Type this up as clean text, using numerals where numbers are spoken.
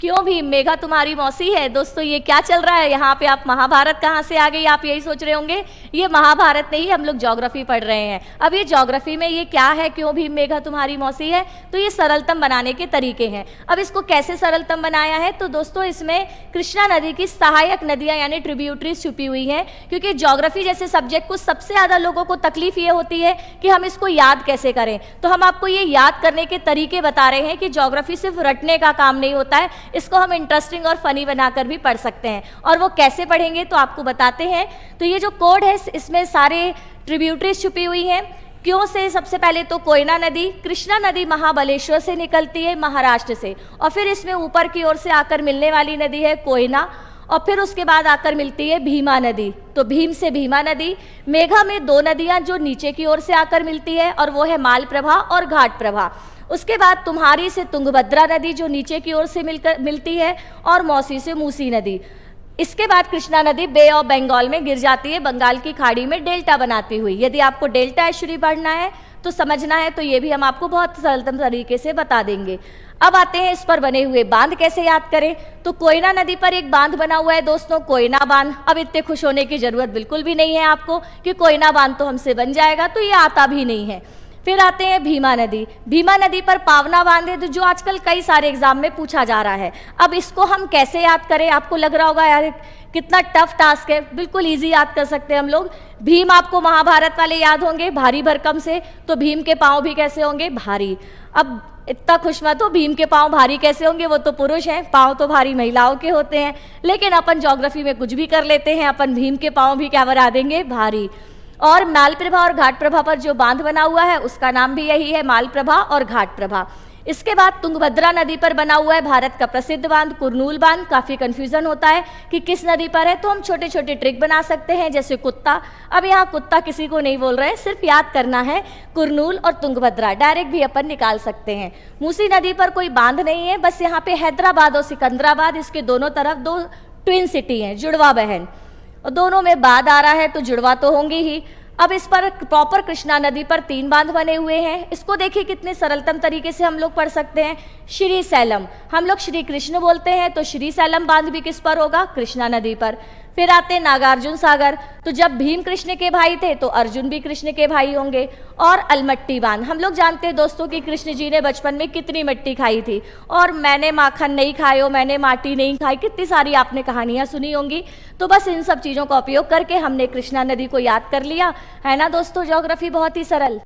क्यों भी मेघा तुम्हारी मौसी है। दोस्तों ये क्या चल रहा है यहाँ पे? आप महाभारत कहाँ से आ गई, आप यही सोच रहे होंगे। ये महाभारत नहीं, हम लोग ज्योग्राफी पढ़ रहे हैं। अब ये ज्योग्राफी में ये क्या है, क्यों भी मेघा तुम्हारी मौसी है, तो ये सरलतम बनाने के तरीके हैं। अब इसको कैसे सरलतम बनाया है, तो दोस्तों इसमें कृष्णा नदी की सहायक नदियाँ यानी ट्रिब्यूटरीज छुपी हुई हैं। क्योंकि ज्योग्राफी जैसे सब्जेक्ट को सबसे ज़्यादा लोगों को तकलीफ ये होती है कि हम इसको याद कैसे करें, तो हम आपको ये याद करने के तरीके बता रहे हैं कि ज्योग्राफी सिर्फ रटने का काम नहीं होता है, इसको हम इंटरेस्टिंग और फनी बनाकर भी पढ़ सकते हैं। और वो कैसे पढ़ेंगे तो आपको बताते हैं। तो ये जो कोड है इसमें सारे ट्रिब्यूटरीज छुपी हुई हैं। क्यों से सबसे पहले तो कोयना नदी, कृष्णा नदी महाबलेश्वर से निकलती है, महाराष्ट्र से, और फिर इसमें ऊपर की ओर से आकर मिलने वाली नदी है कोयना, और फिर उसके बाद आकर मिलती है भीमा नदी। तो भीम से भीमा नदी। मेघा में दो नदियां जो नीचे की ओर से आकर मिलती है, और वो है मालप्रभा और घाटप्रभा। उसके बाद तुम्हारी से तुंगभद्रा नदी जो नीचे की ओर से मिलती है, और मौसी से मूसी नदी। इसके बाद कृष्णा नदी बे ऑफ बंगाल में गिर जाती है, बंगाल की खाड़ी में डेल्टा बनाती हुई। यदि आपको डेल्टा एस्चुरी पढ़ना है तो समझना है तो ये भी हम आपको बहुत सरलतम तरीके से बता देंगे। अब आते हैं इस पर बने हुए बांध कैसे याद करें। तो कोयना नदी पर एक बांध बना हुआ है दोस्तों, कोयना बांध। अब इतने खुश होने की जरूरत बिल्कुल भी नहीं है आपको कि कोयना बांध तो हमसे बन जाएगा, तो ये आता भी नहीं है। फिर आते हैं भीमा नदी। भीमा नदी पर पावना बांध है, जो आजकल कई सारे एग्जाम में पूछा जा रहा है। अब इसको हम कैसे याद करें, आपको लग रहा होगा यार कितना टफ टास्क है। बिल्कुल इजी याद कर सकते हैं हम लोग। भीम आपको महाभारत वाले याद होंगे, भारी भरकम से, तो भीम के पांव भी कैसे होंगे, भारी। अब इतना खुश मत हो, भीम के पांव भारी कैसे होंगे, वो तो पुरुष हैं, पांव तो भारी महिलाओं के होते हैं। लेकिन अपन ज्योग्राफी में कुछ भी कर लेते हैं, अपन भीम के पांव भी क्या बना देंगे, भारी। और मालप्रभा और घाटप्रभा पर जो बांध बना हुआ है उसका नाम भी यही है, मालप्रभा और घाटप्रभा। इसके बाद तुंगभद्रा नदी पर बना हुआ है भारत का प्रसिद्ध बांध, कुरनूल बांध। काफी कंफ्यूजन होता है कि किस नदी पर है, तो हम छोटे छोटे ट्रिक बना सकते हैं, जैसे कुत्ता। अब यहाँ कुत्ता किसी को नहीं बोल रहे हैं, सिर्फ याद करना है कुरनूल और तुंगभद्रा, डायरेक्ट भी अपन निकाल सकते हैं। मूसी नदी पर कोई बांध नहीं है, बस यहाँ पे हैदराबाद और सिकंदराबाद, इसके दोनों तरफ दो ट्विन सिटी हैं, जुड़वा बहन, और दोनों में बाद आ रहा है तो जुड़वा तो होंगे ही। अब इस पर प्रॉपर कृष्णा नदी पर 3 बांध बने हुए हैं। इसको देखिए कितने सरलतम तरीके से हम लोग पढ़ सकते हैं। श्री सैलम, हम लोग श्री कृष्ण बोलते हैं, तो श्री सैलम बांध भी किस पर होगा, कृष्णा नदी पर। फिर आते नागार्जुन सागर, तो जब भीम कृष्ण के भाई थे तो अर्जुन भी कृष्ण के भाई होंगे। और अलमट्टी बांध, हम लोग जानते हैं दोस्तों कि कृष्ण जी ने बचपन में कितनी मिट्टी खाई थी, और मैंने माखन नहीं खायो, मैंने माटी नहीं खाई, कितनी सारी आपने कहानियां सुनी होंगी। तो बस इन सब चीज़ों का उपयोग करके हमने कृष्णा नदी को याद कर लिया है ना दोस्तों। ज्योग्राफी बहुत ही सरल।